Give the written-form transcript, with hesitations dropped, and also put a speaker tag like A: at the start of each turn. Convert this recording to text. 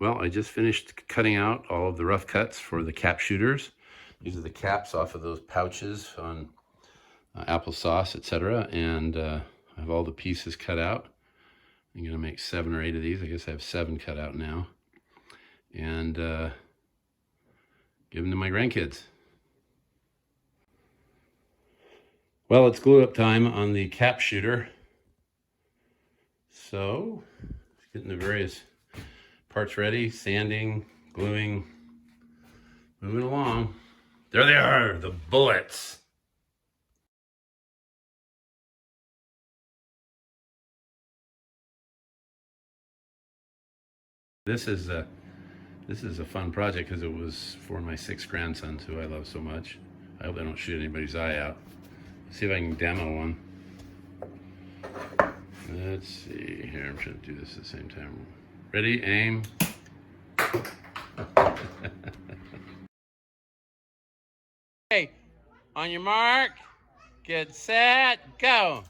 A: Well, I just finished cutting out all of the rough cuts for the cap shooters. These are the caps off of those pouches on applesauce, etc. And I have all the pieces cut out. I'm gonna make 7 or 8 of these. I guess I have 7 cut out now. And give them to my grandkids. Well, it's glue up time on the cap shooter. So, getting the various parts ready, sanding, gluing, moving along. There they are, the bullets. This is a fun project because it was for my 6 grandsons who I love so much. I hope I don't shoot anybody's eye out. Let's see if I can demo one. Let's see here. I'm trying to do this at the same time. Ready, aim. Okay, on your mark, get set, go.